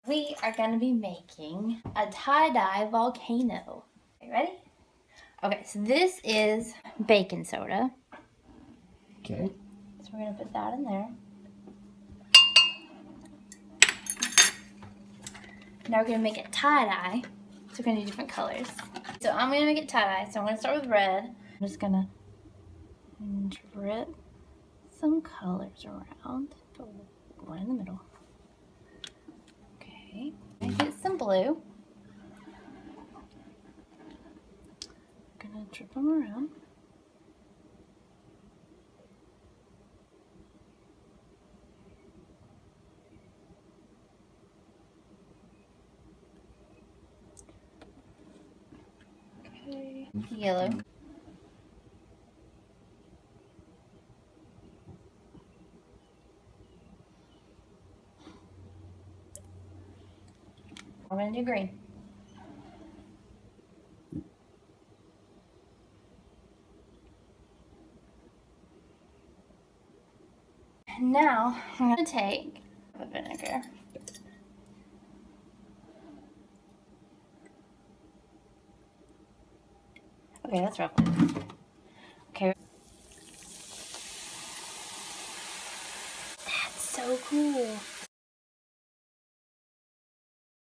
We are going to be making a tie-dye volcano. Okay, ready? Okay, so this is baking soda. Okay. So we're going to put that in there. Now we're going to make it tie-dye. So we're going to do different colors. So I'm going to make it tie-dye. So I'm going to start with red. I'm just going to drip some colors around. Put one in the middle. Okay. Get some blue. I'm going to drip them around. Okay. Yellow. I'm going to do green. Now I'm going to take the vinegar. Okay, that's rough. Okay. That's so cool.